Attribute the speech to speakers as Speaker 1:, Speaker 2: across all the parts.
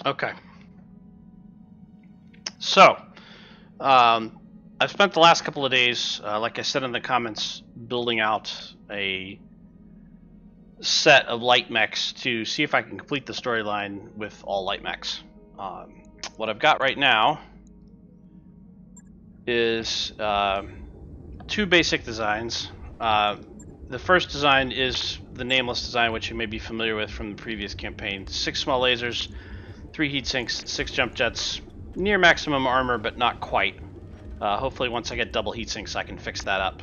Speaker 1: Okay. So, I've spent the last couple of days, like I said in the comments, building out a set of light mechs to see if I can complete the storyline with all light mechs. What I've got right now is two basic designs. The first design is the Nameless design, which you may be familiar with from the previous campaign. 6 small lasers, 3 heat sinks, 6 jump jets, near maximum armor, but not quite. Hopefully once I get double heat sinks I can fix that up.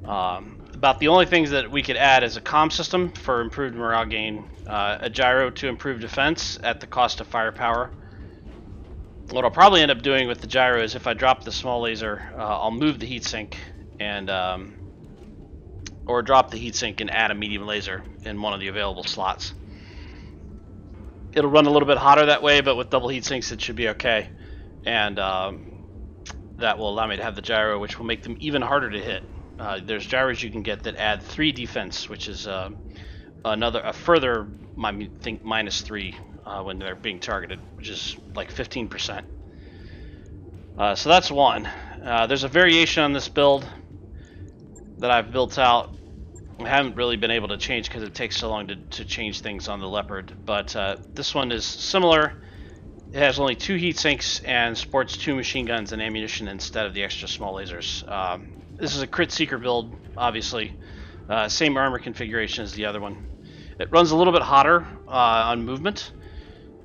Speaker 1: About the only things that we could add is a comm system for improved morale gain, a gyro to improve defense at the cost of firepower. What I'll probably end up doing with the gyro is if I drop the small laser, I'll move the heatsink and or drop the heatsink and add a medium laser in one of the available slots. It'll run a little bit hotter that way, but with double heatsinks it should be okay. And that will allow me to have the gyro, which will make them even harder to hit. There's gyros you can get that add 3 defense, which is a further, I think, -3 when they're being targeted, which is like 15%. So that's one. There's a variation on this build that I've built out. I haven't really been able to change because it takes so long to change things on the Leopard, but this one is similar. It has only 2 heat sinks and sports 2 machine guns and ammunition instead of the extra small lasers. This is a crit seeker build, obviously. Same armor configuration as the other one. It runs a little bit hotter on movement,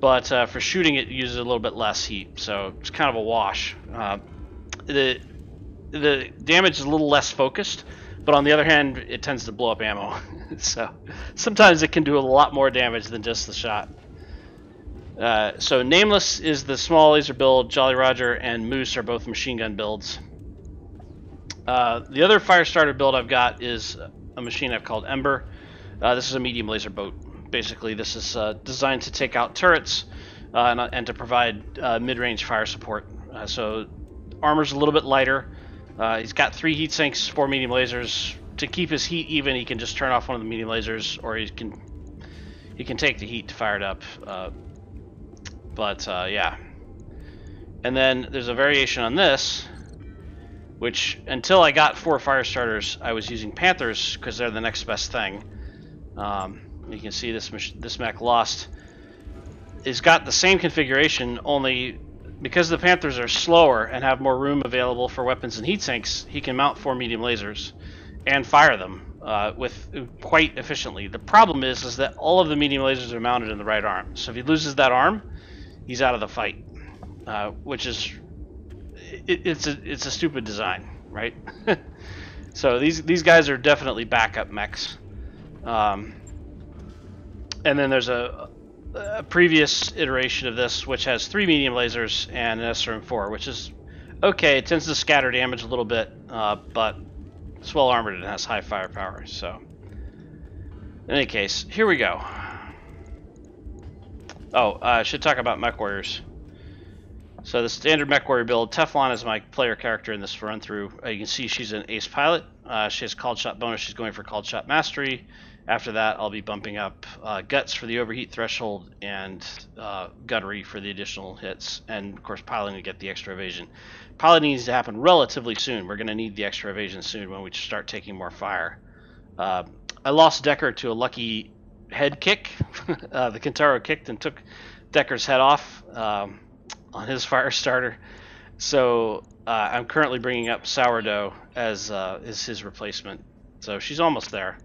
Speaker 1: but for shooting it uses a little bit less heat, so it's kind of a wash. The damage is a little less focused, but on the other hand, it tends to blow up ammo. So sometimes it can do a lot more damage than just the shot. So Nameless is the small laser build, Jolly Roger and Moose are both machine gun builds. The other Firestarter build I've got is a machine I've called Ember. This is a medium laser boat. Basically, this is designed to take out turrets and to provide mid-range fire support. So armor's a little bit lighter. He's got 3 heat sinks, 4 medium lasers. To keep his heat even, he can just turn off one of the medium lasers, or he can take the heat to fire it up. Yeah. And then there's a variation on this, which until I got 4 Firestarters, I was using Panthers because they're the next best thing. You can see this mech Lost. It's got the same configuration, only because the Panthers are slower and have more room available for weapons and heat sinks, he can mount 4 medium lasers and fire them with quite efficiently. The problem is that all of the medium lasers are mounted in the right arm. So if he loses that arm, he's out of the fight, which is it's a stupid design, right? So these guys are definitely backup mechs. And then there's a previous iteration of this which has 3 medium lasers and an SRM-4, which is okay. It tends to scatter damage a little bit, but it's well armored and has high firepower. So in any case, here we go. Oh, I should talk about mech warriors. So the standard mech warrior build, Teflon is my player character in this run through. You can see she's an ace pilot. She has called shot bonus. She's going for called shot mastery. After that, I'll be bumping up guts for the overheat threshold and guttery for the additional hits, and of course piloting to get the extra evasion. Piloting needs to happen relatively soon. We're going to need the extra evasion soon when we start taking more fire. I lost Decker to a lucky head kick. The Kentaro kicked and took Decker's head off on his Firestarter. So I'm currently bringing up Sourdough as his replacement. So she's almost there.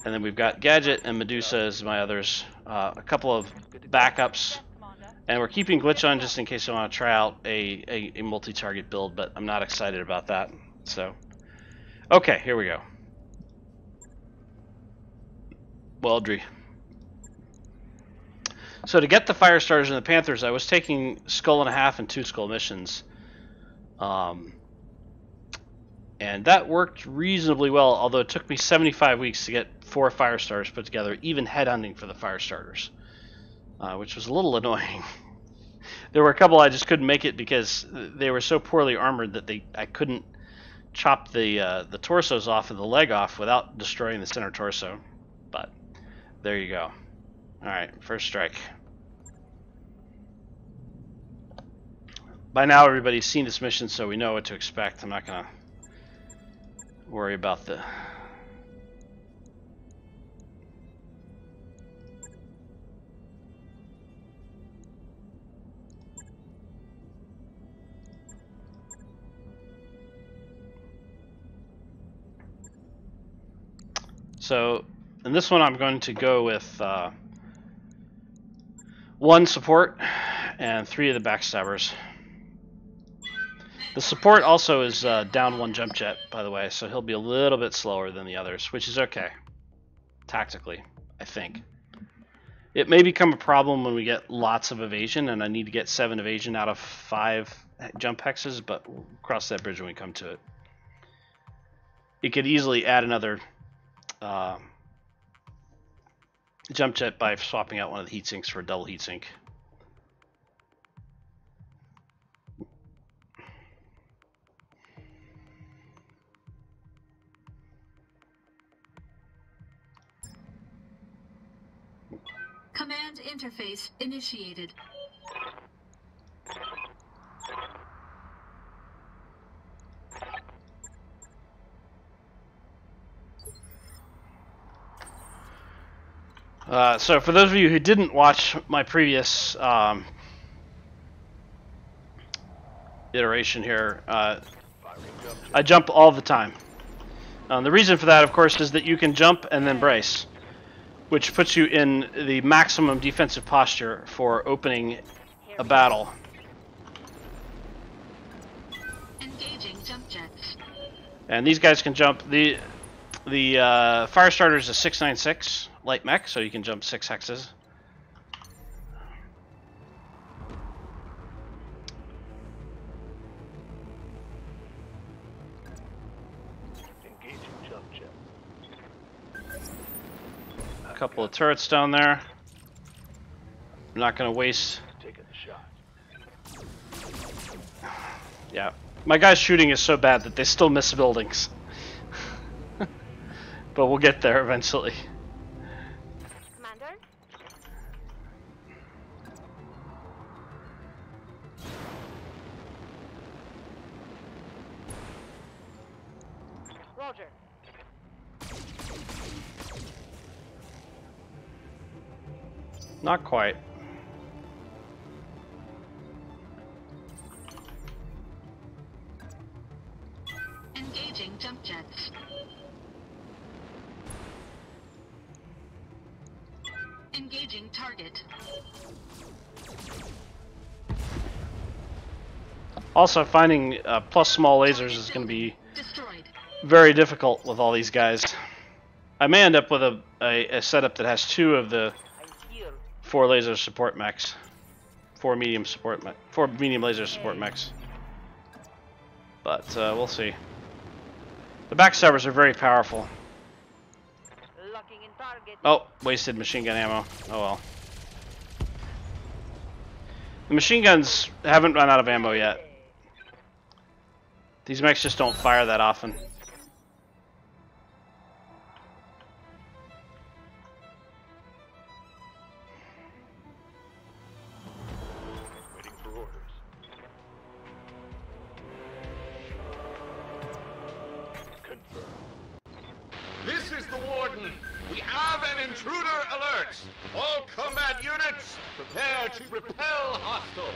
Speaker 1: And then we've got Gadget and Medusa as my others. A couple of backups. And we're keeping Glitch on just in case I want to try out a multi-target build, but I'm not excited about that. So, okay, here we go. Weldry. So to get the Firestarters and the Panthers, I was taking Skull and a Half and 2 Skull missions. And that worked reasonably well, although it took me 75 weeks to get 4 Firestarters put together, even headhunting for the Firestarters, which was a little annoying. There were a couple I just couldn't make it because they were so poorly armored that I couldn't chop the torsos off and the leg off without destroying the center torso. But there you go. All right, first strike. by now everybody's seen this mission, so we know what to expect. I'm not gonna worry about the... So, in this one I'm going to go with 1 support and 3 of the backstabbers. The support also is down 1 jump jet, by the way, so he'll be a little bit slower than the others, which is okay, tactically, I think. It may become a problem when we get lots of evasion, and I need to get 7 evasion out of 5 jump hexes, but we'll cross that bridge when we come to it. It could easily add another jump jet by swapping out one of the heat sinks for a double heat sink.
Speaker 2: Command interface initiated.
Speaker 1: So for those of you who didn't watch my previous iteration here, I jump all the time. The reason for that, of course, is that you can jump and then brace, which puts you in the maximum defensive posture for opening a battle.
Speaker 2: Engaging jump jets.
Speaker 1: And these guys can jump. The Firestarter is a 696 light mech, so you can jump 6 hexes.
Speaker 3: Engaging jump jet.
Speaker 1: A couple of turrets down there. I'm not going to waste.
Speaker 3: Taking the shot.
Speaker 1: Yeah, my guy's shooting is so bad that they still miss buildings. But we'll get there eventually.
Speaker 4: Commander? Roger.
Speaker 1: Not quite.
Speaker 2: Engaging jump jets. Engaging target.
Speaker 1: Also, finding plus small lasers is going to be
Speaker 2: Destroyed.
Speaker 1: very difficult with all these guys. I may end up with a setup that has 2 of the
Speaker 4: I'm here.
Speaker 1: 4 laser support mechs, 4 medium laser support mechs. But we'll see. The backstabbers are very powerful.
Speaker 4: Locking in target.
Speaker 1: Oh, wasted machine gun ammo. Oh well. The machine guns haven't run out of ammo yet. These mechs just don't fire that often.
Speaker 3: Waiting for orders. Confirm.
Speaker 5: This is the Warden. We have an intruder alert. All combat units, prepare to repel hostile.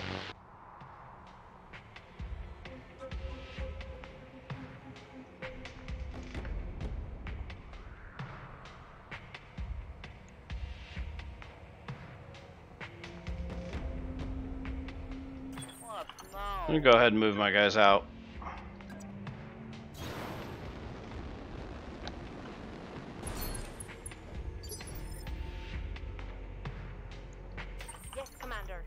Speaker 4: What
Speaker 1: I'm gonna
Speaker 4: now?
Speaker 1: go ahead and move my guys out.
Speaker 4: Yes, Commander.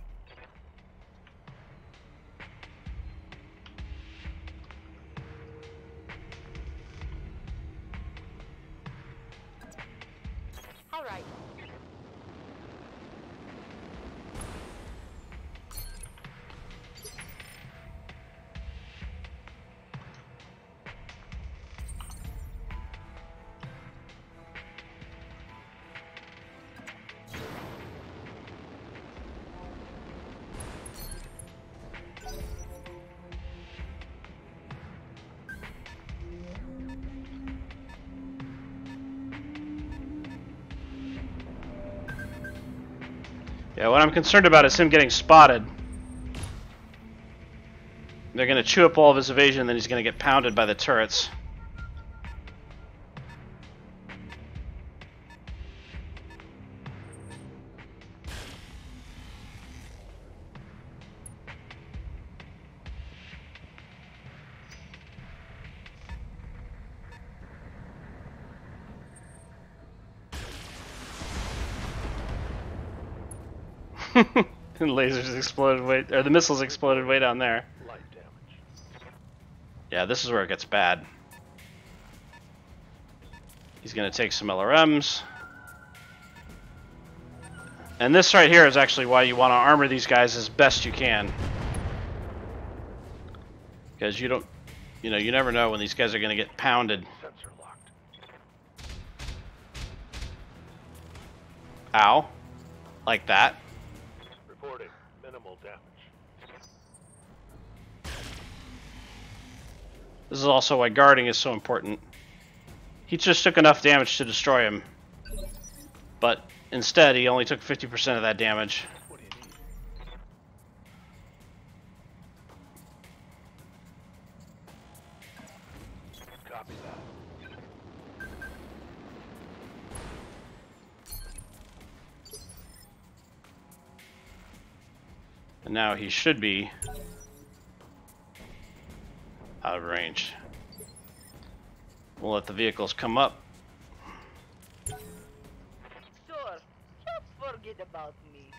Speaker 4: All right.
Speaker 1: Yeah, what I'm concerned about is him getting spotted. They're going to chew up all of his evasion, and then he's going to get pounded by the turrets. And lasers exploded way, or the missiles exploded way down there.
Speaker 3: Light damage.
Speaker 1: Yeah, this is where it gets bad. He's gonna take some LRMs. And this right here is actually why you want to armor these guys as best you can. Because you don't, you know, you never know when these guys are gonna get pounded.
Speaker 3: Sensor locked.
Speaker 1: Ow. Like that.
Speaker 3: Reporting minimal damage.
Speaker 1: This is also why guarding is so important. He just took enough damage to destroy him. But instead, he only took 50% of that damage.
Speaker 3: What do you need? Copy that.
Speaker 1: And now he should be out of range. We'll let the vehicles come up.
Speaker 4: Sure. Just forget about me.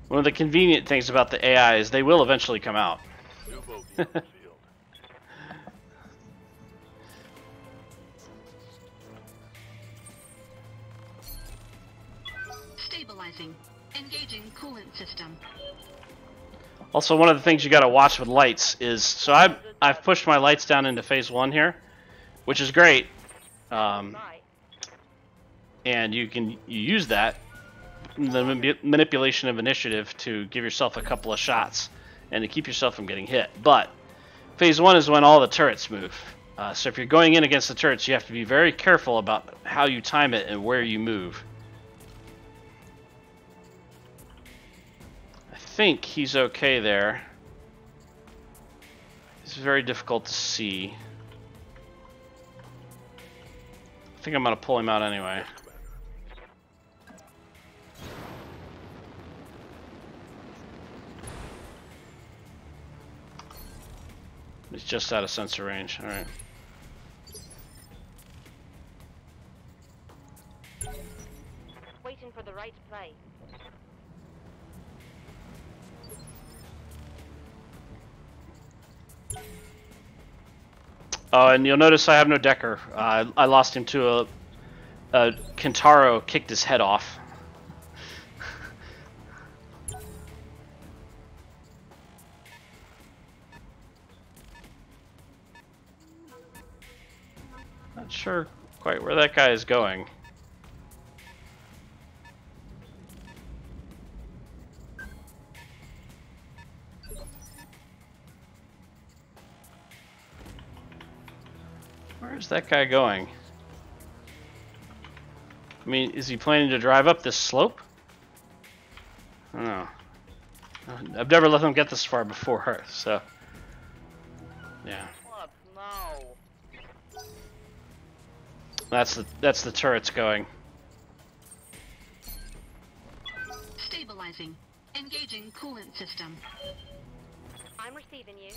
Speaker 1: One of the convenient things about the AI is they will eventually come out.
Speaker 3: New bogey in the field.
Speaker 2: Stabilizing. Engaging coolant system.
Speaker 1: Also, one of the things you got to watch with lights is, so I've pushed my lights down into phase 1 here, which is great,
Speaker 4: Bye.
Speaker 1: and you use that, the manipulation of initiative, to give yourself a couple of shots and to keep yourself from getting hit. But phase 1 is when all the turrets move. So if you're going in against the turrets, you have to be very careful about how you time it and where you move. I think he's okay there. It's very difficult to see. I think I'm going to pull him out anyway. He's just out of sensor range. All right.
Speaker 4: Waiting for the right play.
Speaker 1: Oh, and you'll notice I have no decker. I lost him to a Kentaro kicked his head off. Not sure quite where that guy is going. Where's that guy going? I mean, is he planning to drive up this slope? I don't know. I've never let him get this far before, so yeah.
Speaker 4: What now?
Speaker 1: That's the turrets going.
Speaker 2: Stabilizing. Engaging coolant system.
Speaker 4: I'm receiving you.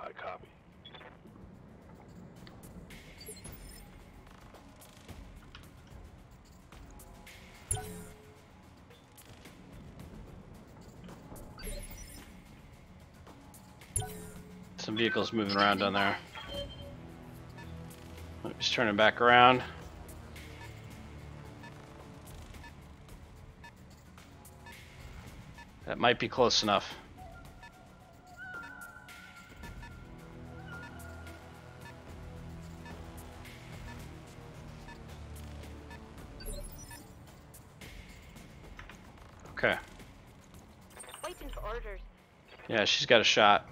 Speaker 3: I copy.
Speaker 1: Some vehicles moving around down there. He's turning back around. That might be close enough. Okay.
Speaker 4: Waiting for orders.
Speaker 1: Yeah, she's got a shot.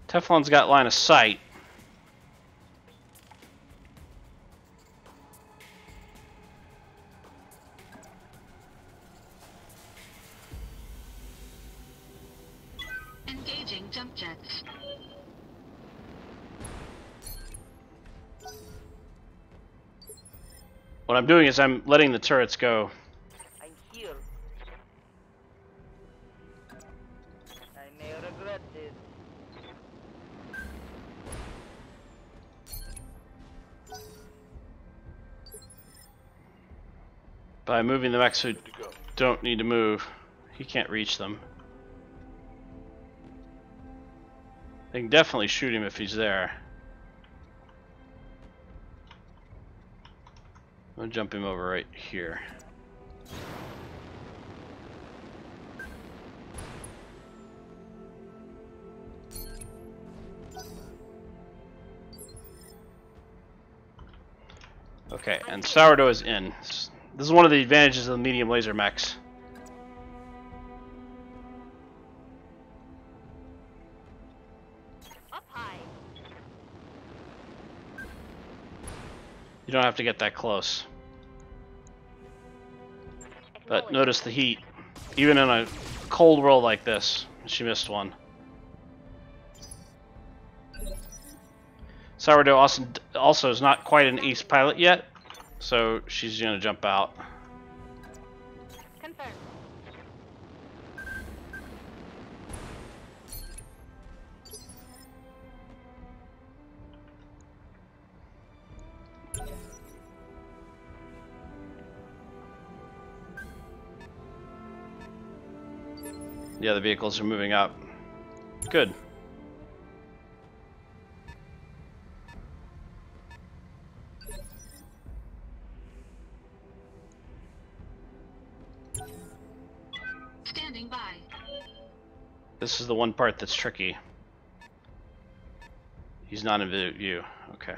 Speaker 1: Teflon's got line of sight.
Speaker 2: Engaging jump jets.
Speaker 1: What I'm doing is I'm letting the turrets go.
Speaker 4: I'm here. I may regret this.
Speaker 1: By moving the mechs who
Speaker 3: Good to go.
Speaker 1: don't need to move. He can't reach them. They can definitely shoot him if he's there. I'm gonna jump him over right here. Okay, and sourdough is in. This is one of the advantages of the medium laser mechs.
Speaker 4: Up high.
Speaker 1: You don't have to get that close. But notice the heat. Even in a cold world like this, she missed one. Sourdough also is not quite an ace pilot yet, so she's going to jump out.
Speaker 4: Confirmed.
Speaker 1: The other vehicles are moving up. Good.
Speaker 2: Standing by.
Speaker 1: This is the one part that's tricky. He's not in view. Okay.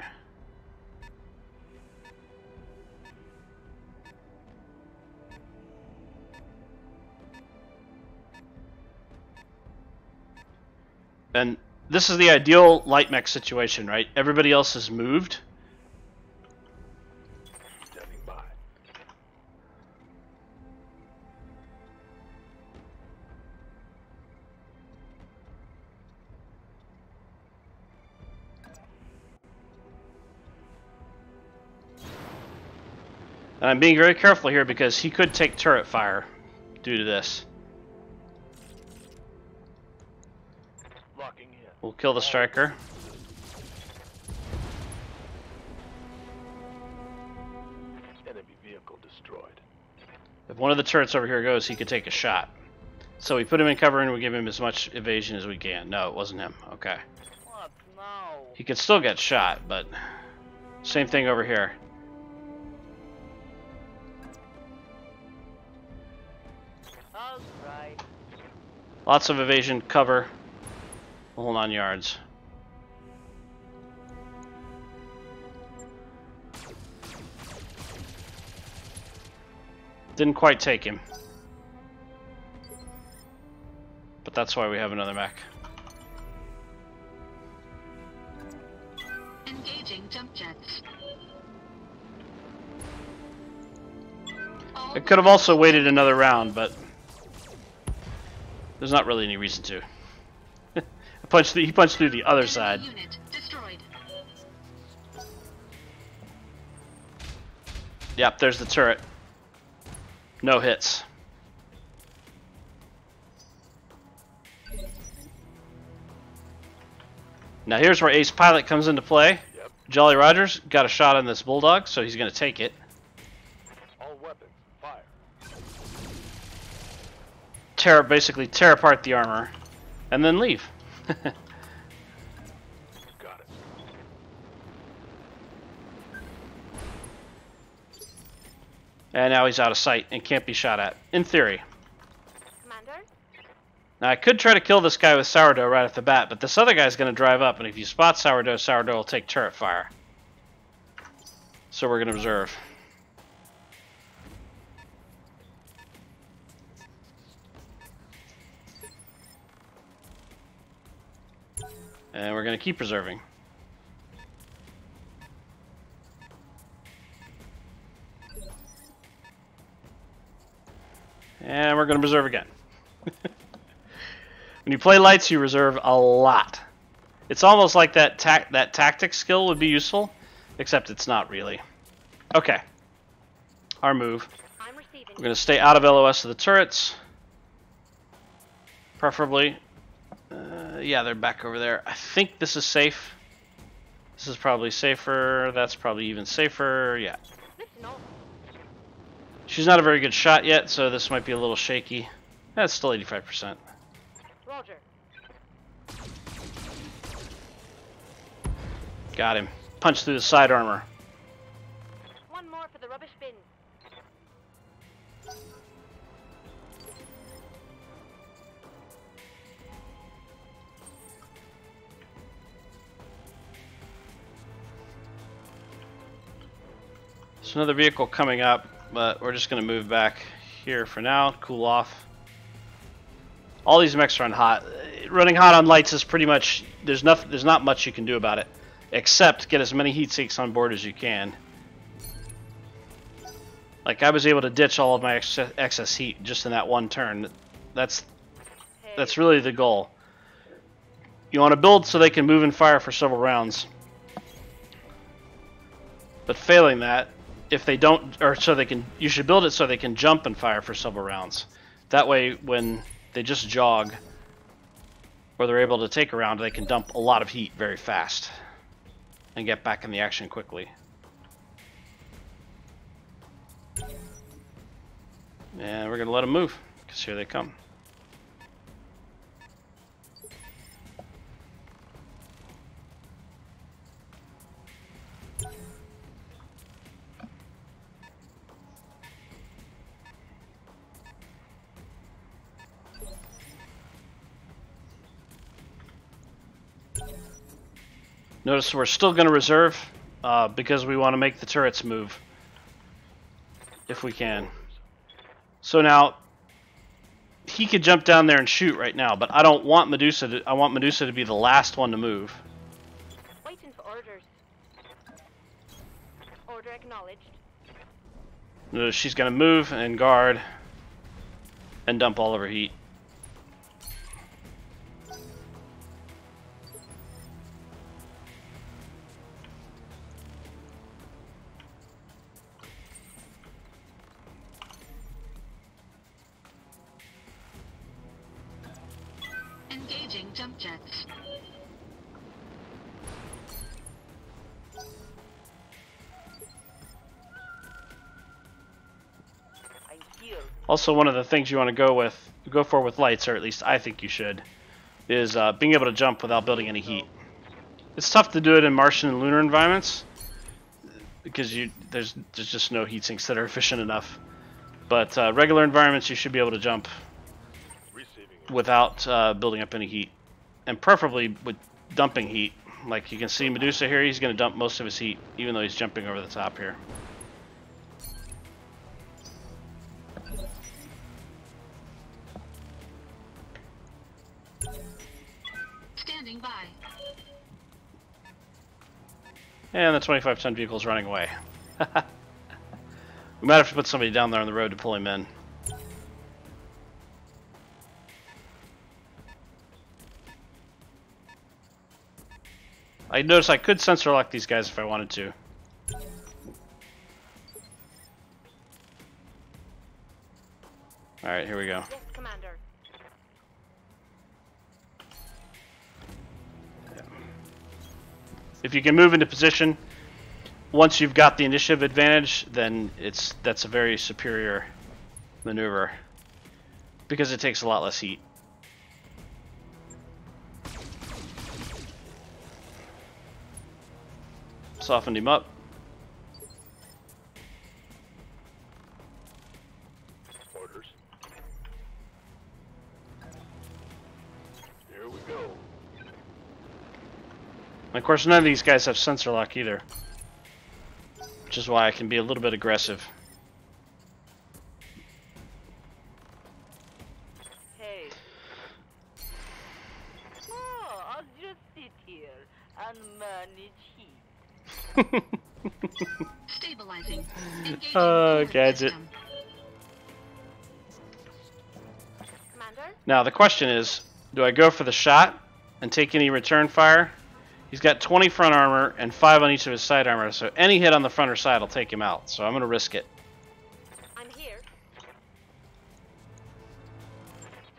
Speaker 1: And this is the ideal light mech situation, right? Everybody else has moved.
Speaker 3: Standing by.
Speaker 1: And I'm being very careful here because he could take turret fire due to this.
Speaker 3: Locking in.
Speaker 1: We'll kill the striker.
Speaker 3: Enemy vehicle destroyed.
Speaker 1: If one of the turrets over here goes, he could take a shot. So we put him in cover and we give him as much evasion as we can. No, it wasn't him. Okay.
Speaker 4: What now?
Speaker 1: He could still get shot, but same thing over here.
Speaker 4: All right.
Speaker 1: Lots of evasion, cover. Hold on yards. Didn't quite take him. But that's why we have another mech.
Speaker 2: Engaging jump jets.
Speaker 1: It could have also waited another round, but there's not really any reason to. He punched through the other side.
Speaker 2: Unit destroyed.
Speaker 1: Yep, there's the turret. No hits. Now here's where Ace Pilot comes into play.
Speaker 3: Yep.
Speaker 1: Jolly Rogers got a shot on this Bulldog, so he's going to take it.
Speaker 3: All weapons, fire.
Speaker 1: Basically tear apart the armor. and then leave.
Speaker 3: Got it.
Speaker 1: And now he's out of sight and can't be shot at, in theory.
Speaker 4: Commander?
Speaker 1: Now I could try to kill this guy with sourdough right off the bat, but this other guy's going to drive up, and if you spot sourdough, sourdough will take turret fire. So we're going to reserve. And we're going to keep reserving. And we're going to reserve again. When you play lights, you reserve a lot. It's almost like that tactic skill would be useful, except it's not really. Okay. Our move.
Speaker 4: I'm receiving.
Speaker 1: We're going to stay out of LOS of the turrets. Preferably. Yeah, they're back over there. I think this is safe. This is probably safer. That's probably even safer. Yeah.
Speaker 4: Listen up.
Speaker 1: She's not a very good shot yet, so this might be a little shaky. That's still 85%.
Speaker 4: Roger.
Speaker 1: Got him. Punch through the side armor.
Speaker 4: One more for the rubbish bin.
Speaker 1: There's another vehicle coming up, but we're just going to move back here for now, cool off. All these mechs run hot. Running hot on lights is pretty much, there's not much you can do about it, except get as many heat sinks on board as you can. Like I was able to ditch all of my excess heat just in that one turn. That's really the goal. You want to build so they can move and fire for several rounds. But failing that, if they don't, or so they can, you should build it so they can jump and fire for several rounds. That way, when they just jog, or they're able to take a round, they can dump a lot of heat very fast and get back in the action quickly. And we're going to let them move, because here they come. Notice we're still going to reserve because we want to make the turrets move if we can. So now he could jump down there and shoot right now, but I don't want Medusa to. I want Medusa to be the last one to move.
Speaker 4: Waiting for orders. Order acknowledged.
Speaker 1: Notice she's going to move and guard and dump all of her heat.
Speaker 2: Engaging jump jets.
Speaker 4: I'm here.
Speaker 1: Also, one of the things you want to go for with lights, or at least I think you should, is being able to jump without building any heat. It's tough to do it in Martian and lunar environments because there's just no heat sinks that are efficient enough. But regular environments, you should be able to jump without building up any heat, and preferably with dumping heat. Like you can see Medusa here, he's going to dump most of his heat, even though he's jumping over the top here.
Speaker 2: Standing by.
Speaker 1: And the 25-ton vehicle's running away. We might have to put somebody down there on the road to pull him in. I noticed I could sensor lock these guys if I wanted to. Alright, here we go.
Speaker 4: Yes, Commander.
Speaker 1: If you can move into position, once you've got the initiative advantage, then that's a very superior maneuver because it takes a lot less heat. Softened him up.
Speaker 3: Orders. Here we go.
Speaker 1: And of course, none of these guys have sensor lock either, which is why I can be a little bit aggressive.
Speaker 4: Hey. Oh, I'll just sit here and manage heat.
Speaker 2: Stabilizing. Engaging
Speaker 1: Oh,
Speaker 2: forward
Speaker 1: gadget.
Speaker 2: system.
Speaker 4: Commander?
Speaker 1: Now the question is, do I go for the shot and take any return fire? He's got 20 front armor and 5 on each of his side armor, so any hit on the front or side will take him out. So I'm going to risk it.
Speaker 4: I'm here.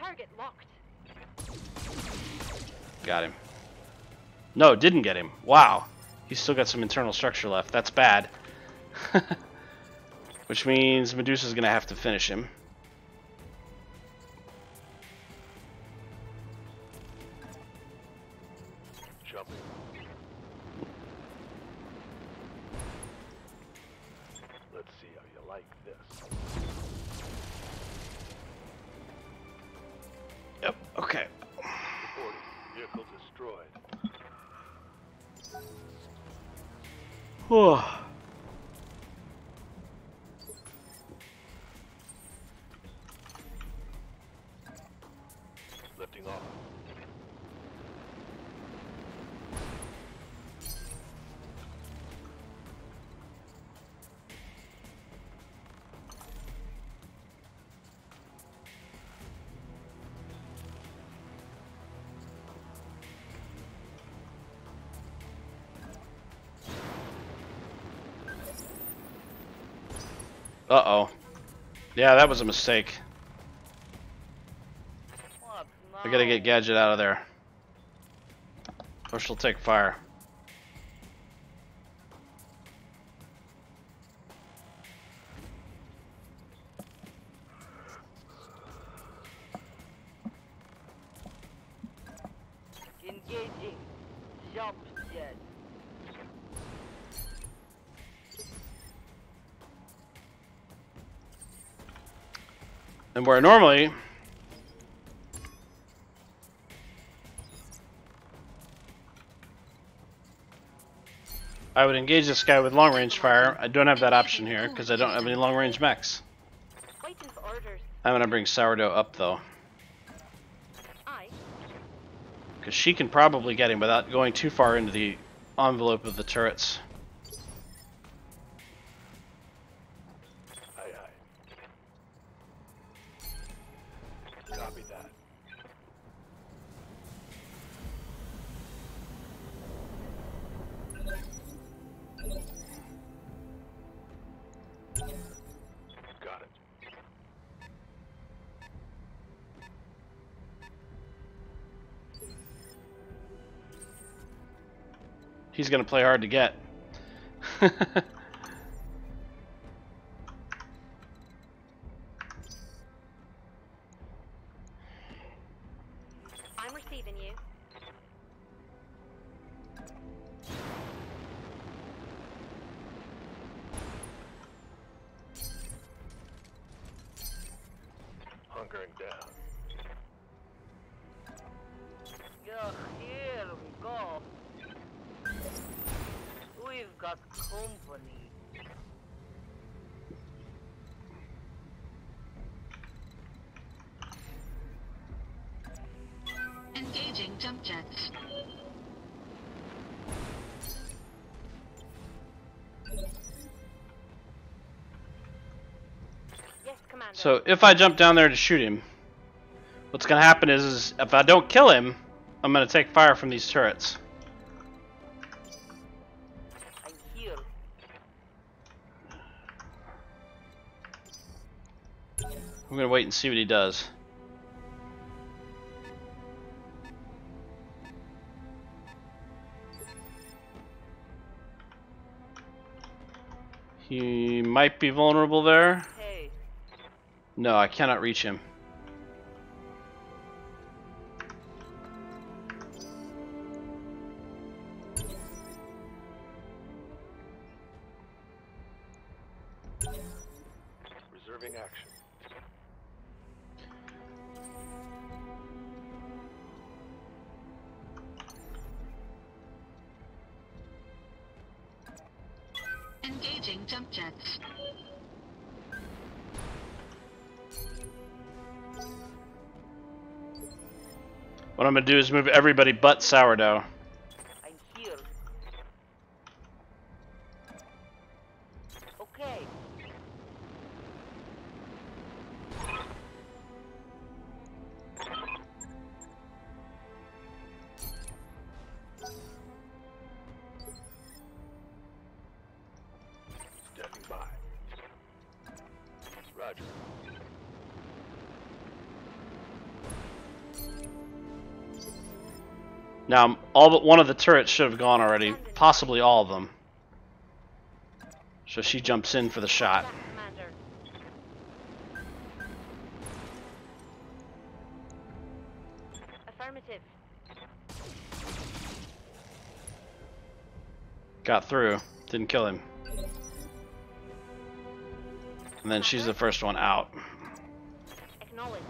Speaker 4: Target locked.
Speaker 1: Got him. No, didn't get him. Wow. He's still got some internal structure left. That's bad. Which means Medusa's going to have to finish him.
Speaker 3: Jumping. Let's see how you like this.
Speaker 1: Yep, okay.
Speaker 3: Reporting. Vehicle destroyed.
Speaker 1: Whew.
Speaker 3: Lifting off.
Speaker 1: Uh-oh. Yeah, that was a mistake.
Speaker 4: What
Speaker 1: I gotta
Speaker 4: now?
Speaker 1: get Gadget out of there. Or she'll take fire.
Speaker 4: Engaging. Jump jet.
Speaker 1: And where normally I would engage this guy with long range fire, I don't have that option here because I don't have any long range mechs.
Speaker 4: Waiting for orders.
Speaker 1: I'm gonna bring Sourdough up though,
Speaker 4: Aye.
Speaker 1: because she can probably get him without going too far into the envelope of the turrets.
Speaker 3: Aye, aye. Copy that. Got it.
Speaker 1: He's gonna play hard to get.
Speaker 4: I'm receiving you.
Speaker 3: Hunkering down.
Speaker 4: Yeah, here we go. We've got company.
Speaker 2: Engaging jump jets.
Speaker 4: Yes, Commander.
Speaker 1: So if I jump down there to shoot him, what's gonna happen is if I don't kill him, I'm gonna take fire from these turrets.
Speaker 4: I'm here.
Speaker 1: I'm gonna wait and see what he does. He might be vulnerable there.
Speaker 4: Hey.
Speaker 1: No, I cannot reach him.
Speaker 3: Observing action.
Speaker 2: Engaging jump jets.
Speaker 1: What I'm gonna do is move everybody but Sourdough.
Speaker 4: I'm here. Okay.
Speaker 3: Stepping by. Roger.
Speaker 1: Now, all but one of the turrets should have gone already. Possibly all of them. So she jumps in for the shot.
Speaker 4: Yes, Commander. Affirmative.
Speaker 1: Got through. Didn't kill him. And then she's the first one out.
Speaker 4: Acknowledge.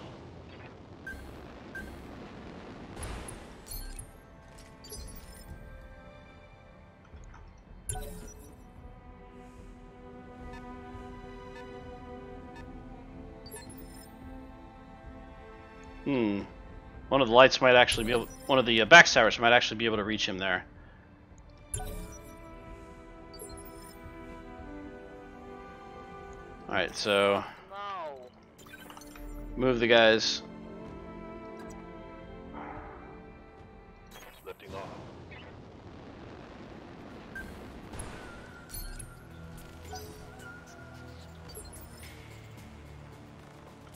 Speaker 1: One of the lights might actually be able. One of the backstabbers might actually be able to reach him there. Alright, so
Speaker 4: No.
Speaker 1: move the guys.
Speaker 3: Lifting off.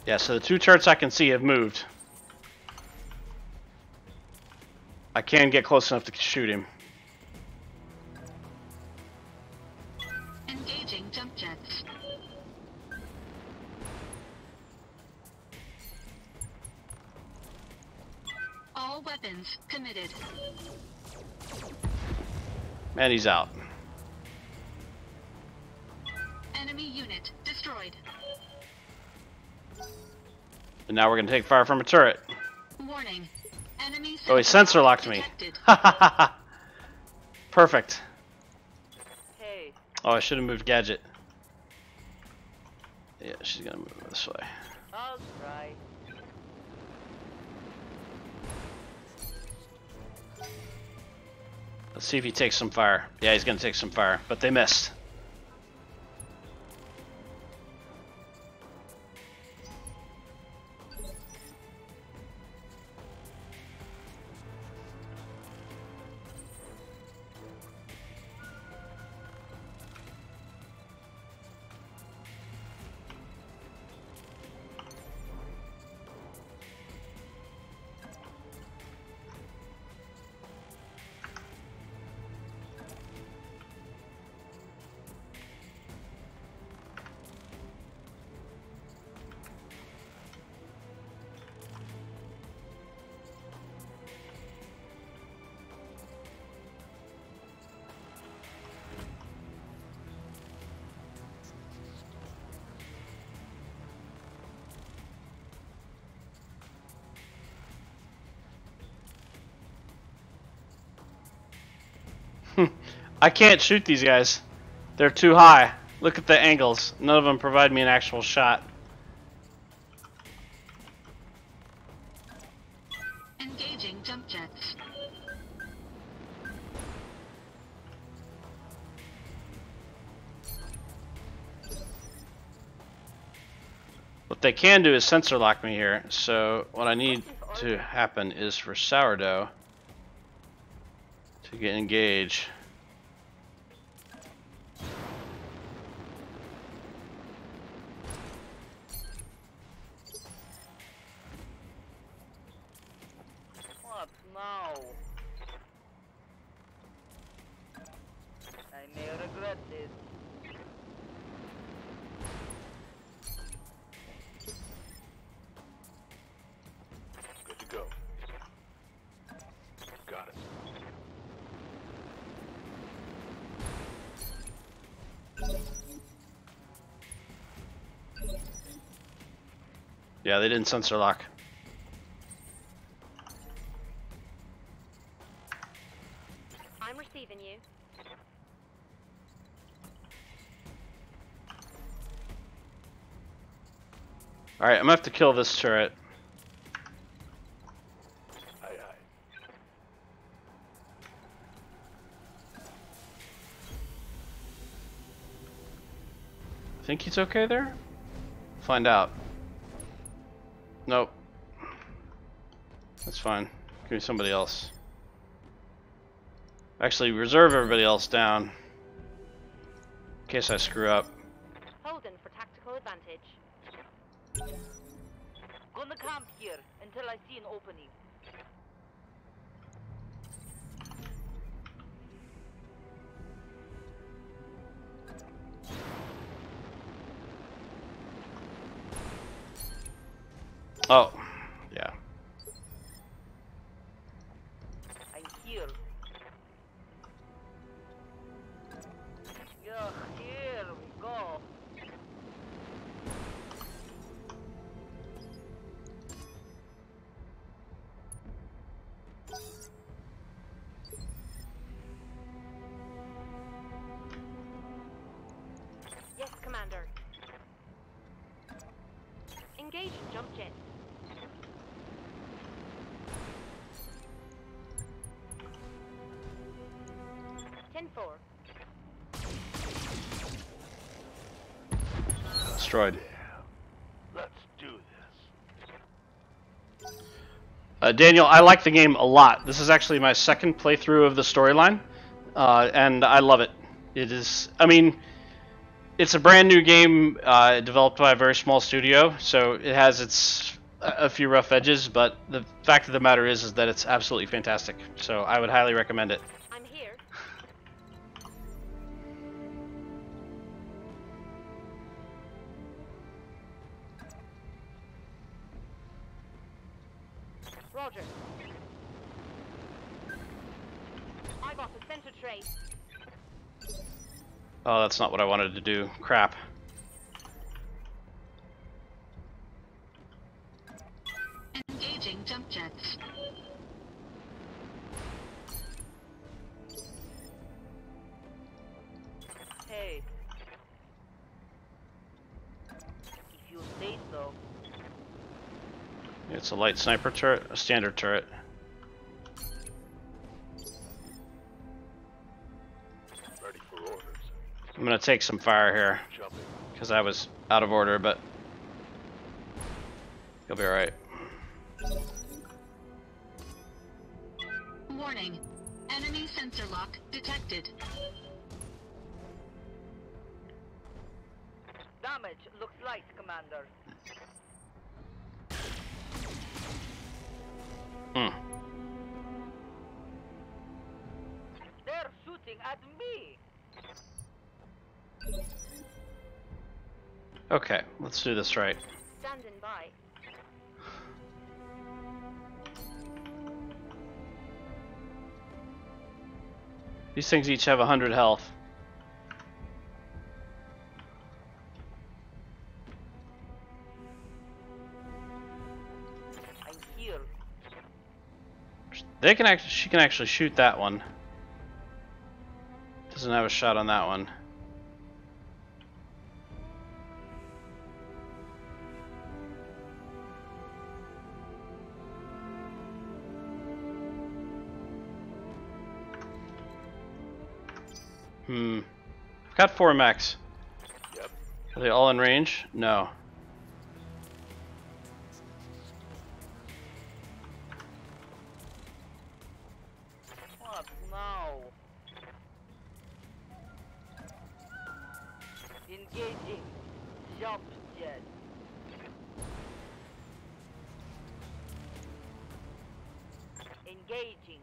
Speaker 1: Yeah, so the two turrets I can see have moved. I can get close enough to shoot him.
Speaker 2: Engaging jump jets. All weapons committed.
Speaker 1: And he's out.
Speaker 2: Enemy unit destroyed.
Speaker 1: And now we're gonna take fire from a turret.
Speaker 2: Warning. Enemy
Speaker 1: Oh, he sensor locked me.
Speaker 2: detected.
Speaker 1: Perfect.
Speaker 4: Hey.
Speaker 1: Oh, I should have moved Gadget. Yeah, she's gonna move this way.
Speaker 4: I'll try.
Speaker 1: Let's see if he takes some fire. Yeah, he's gonna take some fire, but they missed. I can't shoot these guys. They're too high. Look at the angles. None of them provide me an actual shot.
Speaker 2: Engaging jump jets.
Speaker 1: What they can do is sensor lock me here. So what I need to happen is for Sourdough to get engaged.
Speaker 4: What now? I may regret this.
Speaker 3: Good to go. Got it.
Speaker 1: Yeah, they didn't sensor lock.
Speaker 6: I'm receiving you.
Speaker 1: Alright, I'm gonna have to kill this turret.
Speaker 3: Aye, aye.
Speaker 1: Think he's okay there? Find out. Nope. That's fine. Give me somebody else. Actually, reserve everybody else down. In case I screw up.
Speaker 6: Holding for tactical advantage.
Speaker 4: Gonna camp here until I see an opening.
Speaker 1: Oh, yeah.
Speaker 4: I'm here. Yeah, here we go.
Speaker 6: Yes, Commander. Engaging jump jet. Ten-4.
Speaker 1: Destroyed.
Speaker 3: Let's do this.
Speaker 1: Daniel, I like the game a lot. This is actually my second playthrough of the storyline, and I love it. It is, I mean, it's a brand new game developed by a very small studio, so it has a few rough edges, but the fact of the matter is that it's absolutely fantastic. So I would highly recommend it.
Speaker 6: I'm here. Roger. I got the center tray.
Speaker 1: Oh, that's not what I wanted to do. Crap.
Speaker 2: Engaging jump jets.
Speaker 4: Hey. If you say so.
Speaker 1: It's a light sniper turret, a standard turret.
Speaker 3: Ready for orders.
Speaker 1: I'm gonna take some fire here
Speaker 3: Jumping.
Speaker 1: because I was out of order, but you'll be alright.
Speaker 2: Warning. Enemy sensor lock detected.
Speaker 4: Damage looks light, Commander.
Speaker 1: Hmm.
Speaker 4: They're shooting at me.
Speaker 1: Okay, let's do this right.
Speaker 6: Standing by.
Speaker 1: These things each have 100 health.
Speaker 4: I'm here.
Speaker 1: They can actually, she can actually shoot that one. Doesn't have a shot on that one. I've got 4 mechs.
Speaker 3: Yep.
Speaker 1: Are they all in range? No.
Speaker 4: What now? Engaging. Jump jet. Engaging.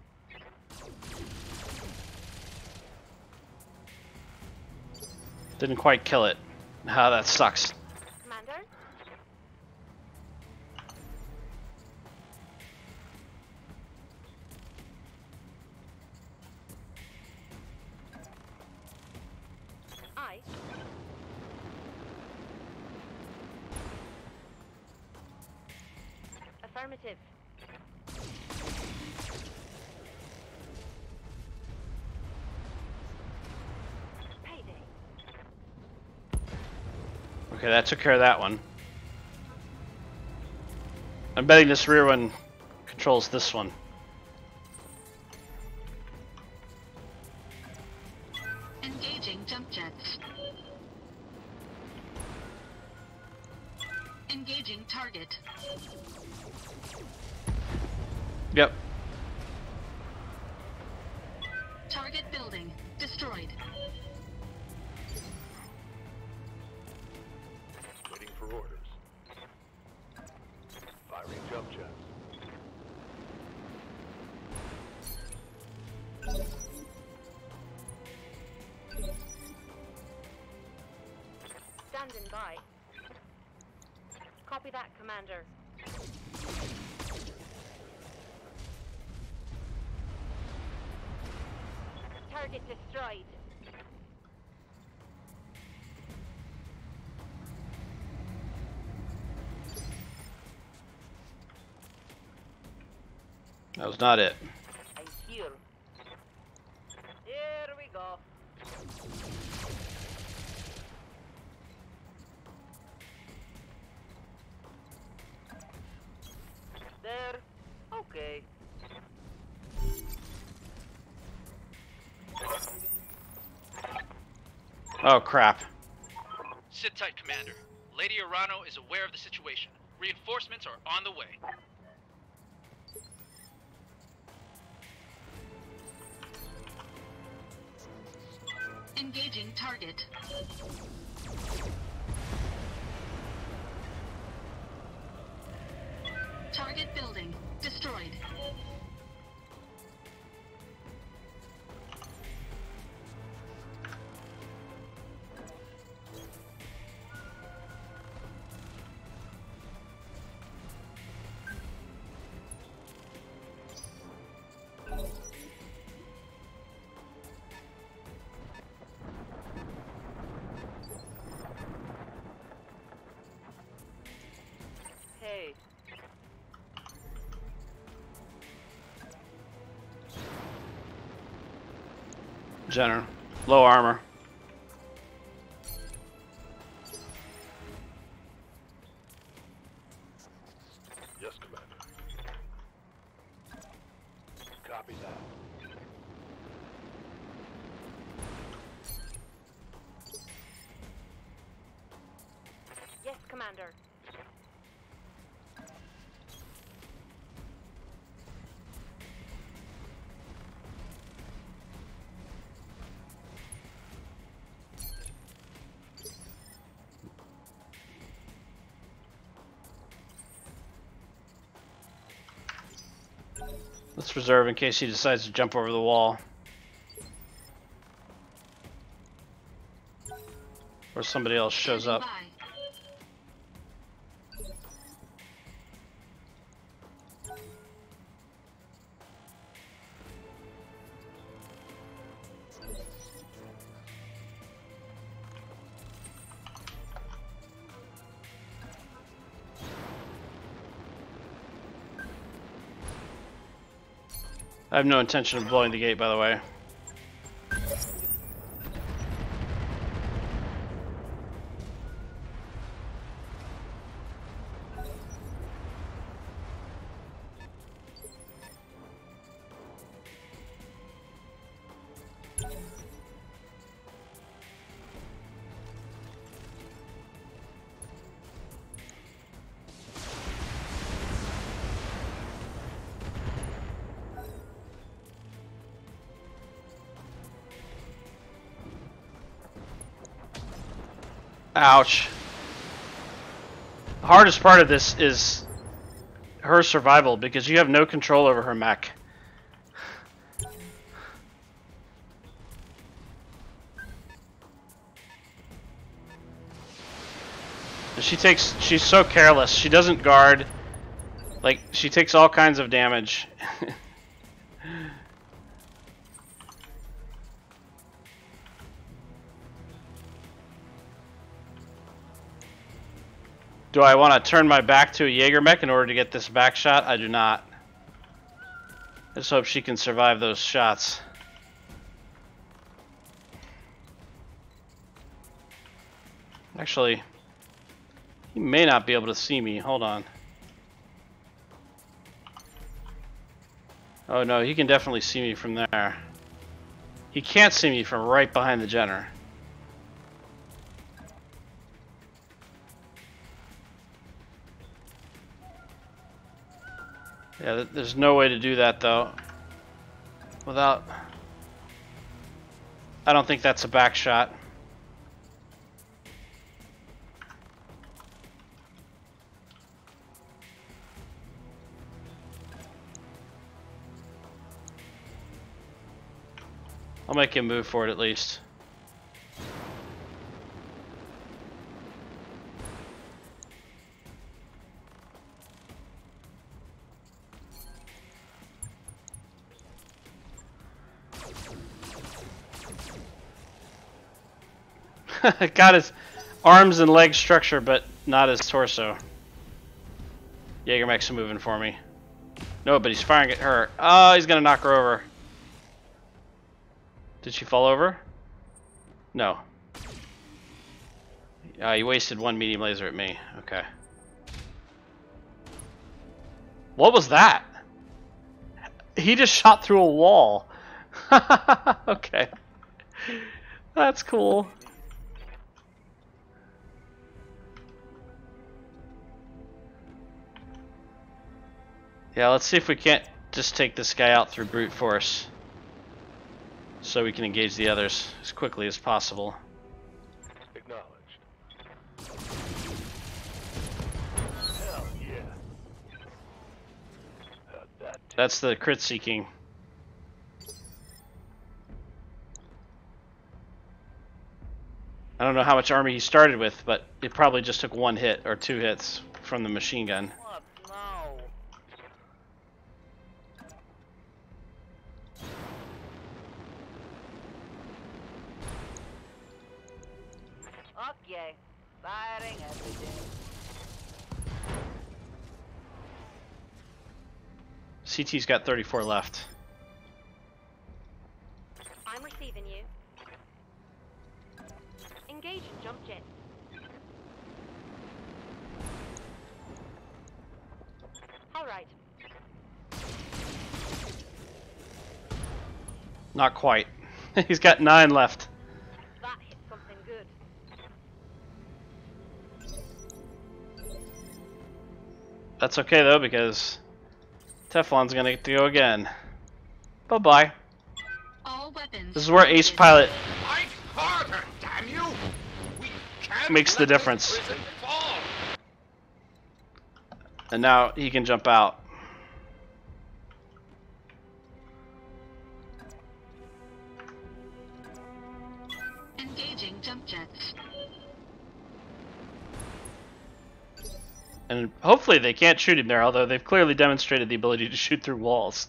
Speaker 1: Didn't quite kill it. Ah, that sucks.
Speaker 6: Commander? I. Affirmative. Payday.
Speaker 1: Okay, that took care of that one. I'm betting this rear one controls this one.
Speaker 2: Engaging jump jets. Engaging target.
Speaker 1: Yep.
Speaker 2: Target building destroyed.
Speaker 3: Waiting for orders. Firing jump jets.
Speaker 6: Standing by. Copy that, Commander. Target destroyed.
Speaker 1: That was not it.
Speaker 4: I hear. Here we go. There. Okay.
Speaker 1: Oh crap.
Speaker 7: Sit tight, Commander. Lady Urano is aware of the situation. Reinforcements are on the way.
Speaker 2: Engaging target. Target building destroyed.
Speaker 4: Hey.
Speaker 1: Jenner. Low armor.
Speaker 3: Yes, Commander. Copy that.
Speaker 6: Yes, Commander.
Speaker 1: Let's reserve in case he decides to jump over the wall. Or somebody else shows up.
Speaker 2: Standing
Speaker 1: I have no intention of blowing the gate, by the way. Ouch. The hardest part of this is her survival because you have no control over her mech. She's so careless. She doesn't guard. Like, she takes all kinds of damage. Do I want to turn my back to a Jaeger mech in order to get this back shot? I do not. I just hope she can survive those shots. Actually, he may not be able to see me. Hold on. Oh no, he can definitely see me from there. He can't see me from right behind the Jenner. Yeah, there's no way to do that though. Without... I don't think that's a back shot. I'll make him move for it at least. Got his arms and leg structure, but not his torso. Jaeger mech's moving for me. No, but he's firing at her. Oh, he's gonna knock her over. Did she fall over? No. He wasted one medium laser at me. Okay. What was that? He just shot through a wall. Okay. That's cool. Yeah, let's see if we can't just take this guy out through brute force, so we can engage the others as quickly as possible.
Speaker 3: Acknowledged. Hell yeah. How'd that do?
Speaker 1: That's the crit seeking. I don't know how much army he started with, but it probably just took one hit or two hits from the machine gun.
Speaker 4: What now? Okay, firing everything.
Speaker 1: CT's got 34 left.
Speaker 6: I'm receiving you. Engage and jump jet. All right.
Speaker 1: Not quite. He's got 9 left.
Speaker 6: That hit something good.
Speaker 1: That's okay though, because Teflon's gonna get to go again. Bye-bye.
Speaker 2: All weapons.
Speaker 1: This is where Ace Pilot
Speaker 5: Fight harder, damn you! We can't
Speaker 1: makes the
Speaker 5: let this
Speaker 1: difference.
Speaker 5: prison fall.
Speaker 1: And now he can jump out.
Speaker 2: Engaging jump jets.
Speaker 1: And hopefully they can't shoot him there, although they've clearly demonstrated the ability to shoot through walls.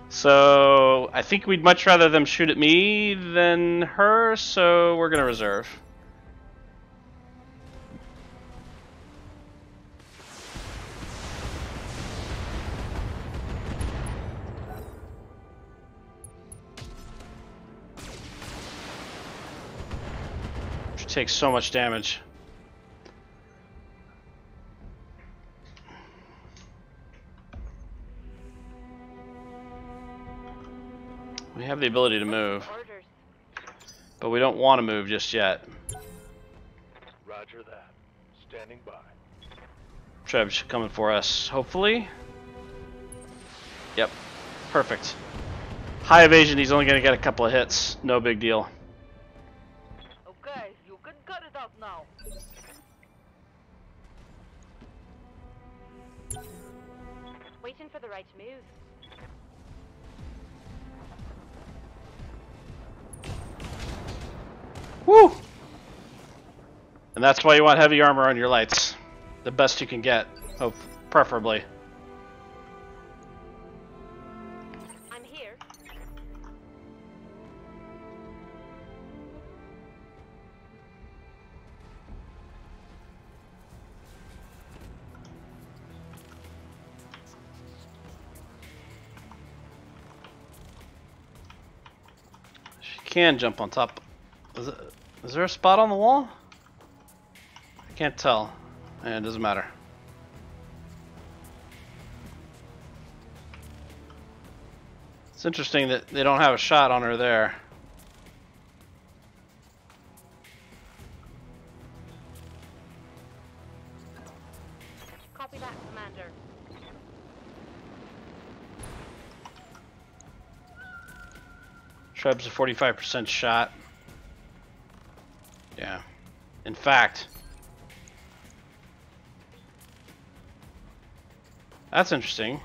Speaker 1: So I think we'd much rather them shoot at me than her, so we're gonna reserve. She takes so much damage. We have the ability to move,
Speaker 6: Orders.
Speaker 1: but we don't want to move just yet.
Speaker 3: Roger that. Standing by.
Speaker 1: Treb's coming for us, hopefully. Yep, perfect. High evasion, he's only going to get a couple of hits. No big deal.
Speaker 4: Okay, you can cut it out now.
Speaker 6: Waiting for the right move.
Speaker 1: Woo! And that's why you want heavy armor on your lights. The best you can get, preferably.
Speaker 6: I'm here.
Speaker 1: can jump on top. Is there a spot on the wall? I can't tell. It doesn't matter. It's interesting that they don't have a shot on her there.
Speaker 6: Copy that, Commander.
Speaker 1: Treb's a 45% shot. Yeah. In fact, that's interesting.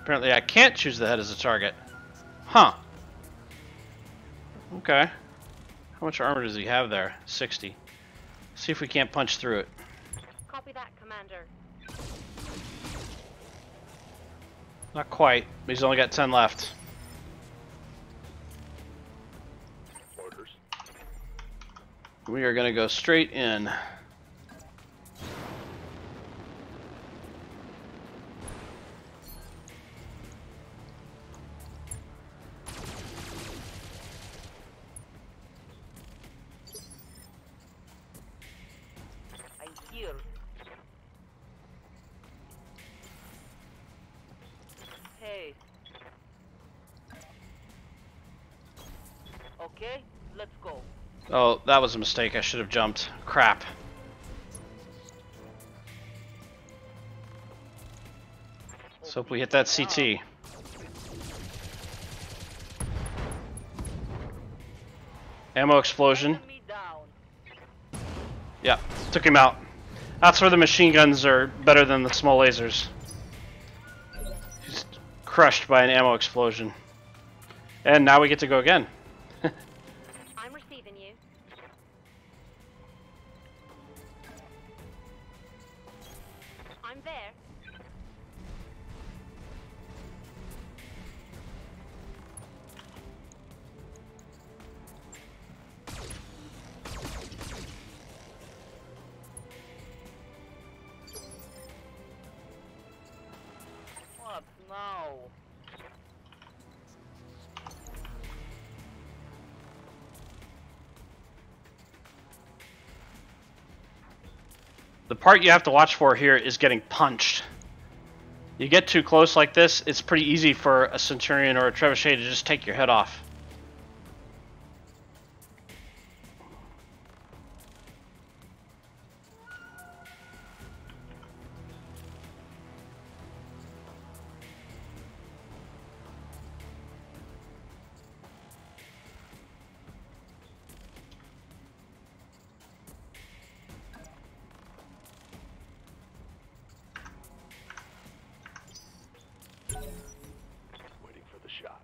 Speaker 1: Apparently I can't choose the head as a target. Huh. Okay. How much armor does he have there? 60. See if we can't punch through it.
Speaker 6: Copy that, Commander.
Speaker 1: Not quite. He's only got 10 left.
Speaker 3: Orders.
Speaker 1: We are going to go straight in.
Speaker 4: I'm here. Hey. Okay, let's go.
Speaker 1: Oh, that was a mistake. I should have jumped. Crap. Let's hope we hit that CT. Ammo explosion.
Speaker 4: Enemy down.
Speaker 1: Yeah, took him out. That's where the machine guns are better than the small lasers. He's crushed by an ammo explosion. And now we get to go again.
Speaker 6: I'm receiving you. I'm there.
Speaker 4: What now?
Speaker 1: The part you have to watch for here is getting punched. You get too close like this, it's pretty easy for a Centurion or a Trebuchet to just take your head off.
Speaker 3: Waiting for the shot.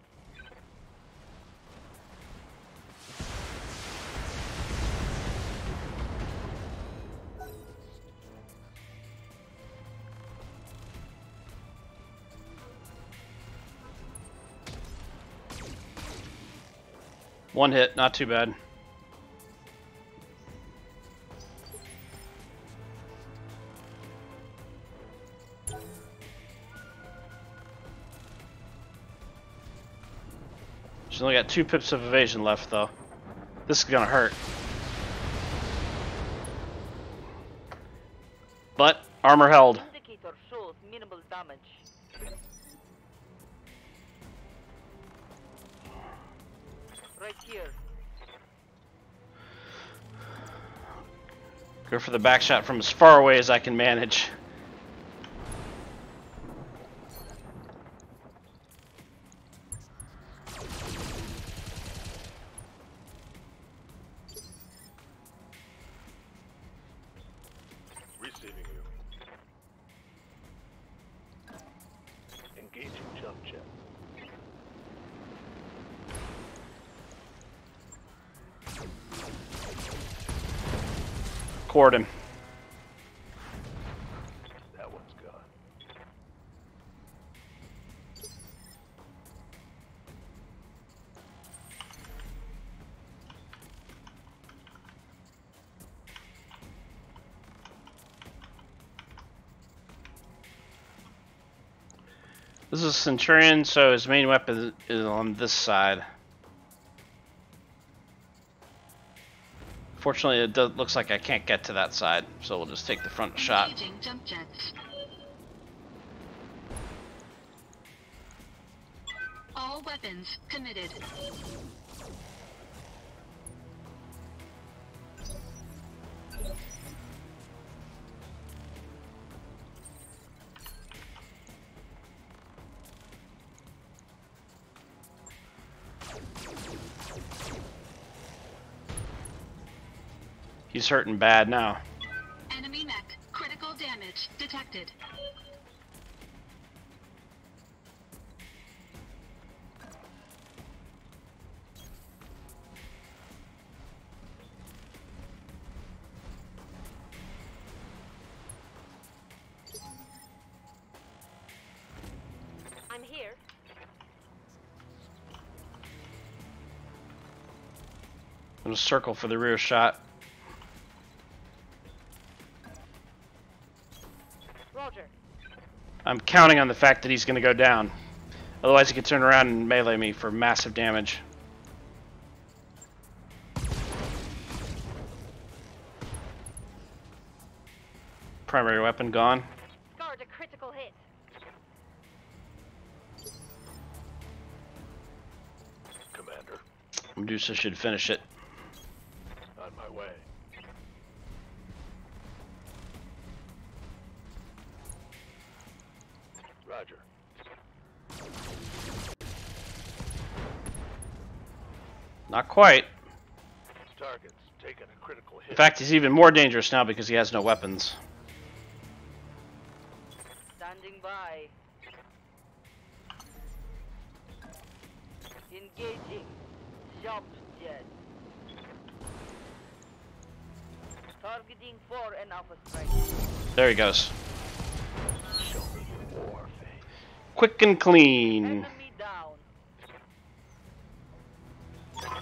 Speaker 1: One hit, not too bad. She's only got 2 pips of evasion left, though. This is gonna hurt. But armor held.
Speaker 4: Indicator shows minimal damage. Right here.
Speaker 1: Go for the back shot from as far away as I can manage.
Speaker 3: Receiving you. Engaging jump jet.
Speaker 1: Cord him.
Speaker 3: That one's gone.
Speaker 1: This is a Centurion, so his main weapon is on this side. Fortunately, it looks like I can't get to that side, so we'll just take the front shot.
Speaker 2: Engaging jump jets. All weapons committed.
Speaker 1: He's hurting bad now.
Speaker 2: Enemy mech. Critical damage detected.
Speaker 6: I'm here.
Speaker 1: I'm gonna circle for the rear shot.
Speaker 6: Roger.
Speaker 1: I'm counting on the fact that he's gonna go down. Otherwise he could turn around and melee me for massive damage. Primary weapon gone.
Speaker 6: Scored a critical hit.
Speaker 3: Commander,
Speaker 1: Medusa should finish it.
Speaker 3: on my way. Roger.
Speaker 1: Not quite.
Speaker 3: Target's taking a critical hit.
Speaker 1: In fact, he's even more dangerous now because he has no weapons.
Speaker 4: Standing by. Engaging. Jump jet. Targeting for an alpha strike.
Speaker 1: There he goes.
Speaker 3: Show me your war face.
Speaker 1: Quick and clean.
Speaker 4: Enemy down.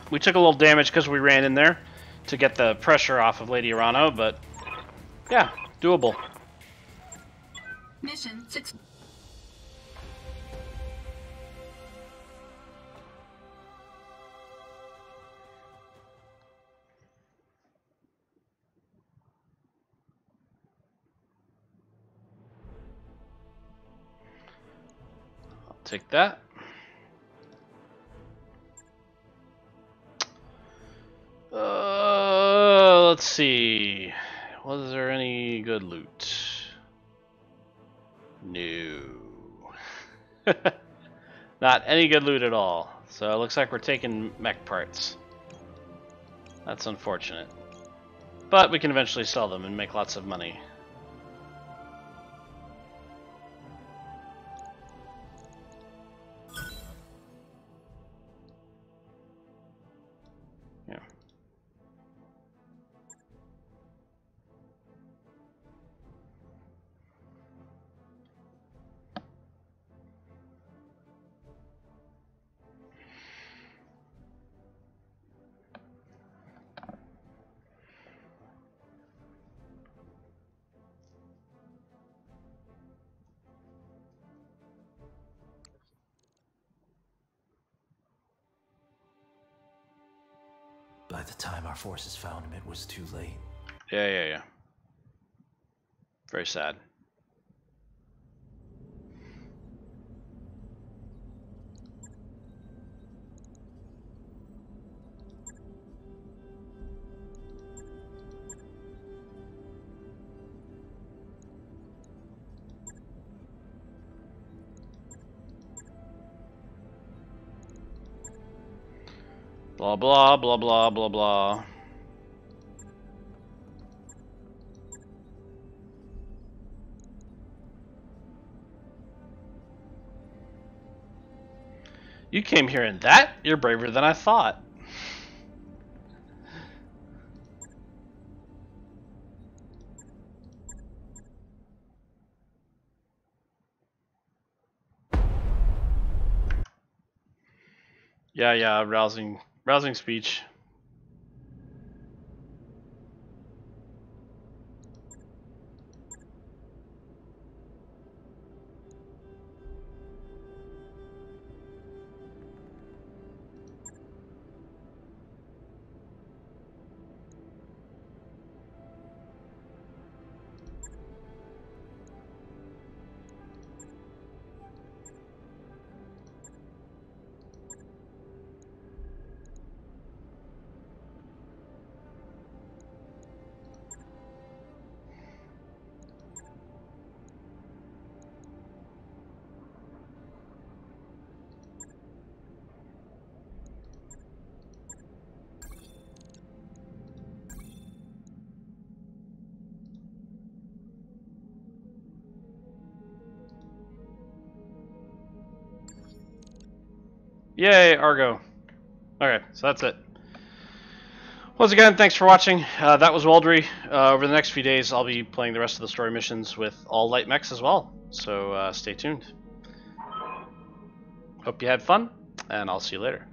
Speaker 1: We took a little damage because we ran in there to get the pressure off of Lady Arano, but yeah, doable.
Speaker 2: Mission 6.
Speaker 1: I'll take that. Let's see. Was there any good loot? No. Not any good loot at all. So it looks like we're taking mech parts. That's unfortunate. But we can eventually sell them and make lots of money. Yeah.
Speaker 8: By the time our forces found him, it was too late.
Speaker 1: Yeah. Very sad. Blah blah blah blah blah blah. You came here in that? You're braver than I thought. Yeah, rousing speech. Yay, Argo. Okay, so that's it. Once again, thanks for watching. That was Weldry. Over the next few days, I'll be playing the rest of the story missions with all light mechs as well. So stay tuned. Hope you had fun, and I'll see you later.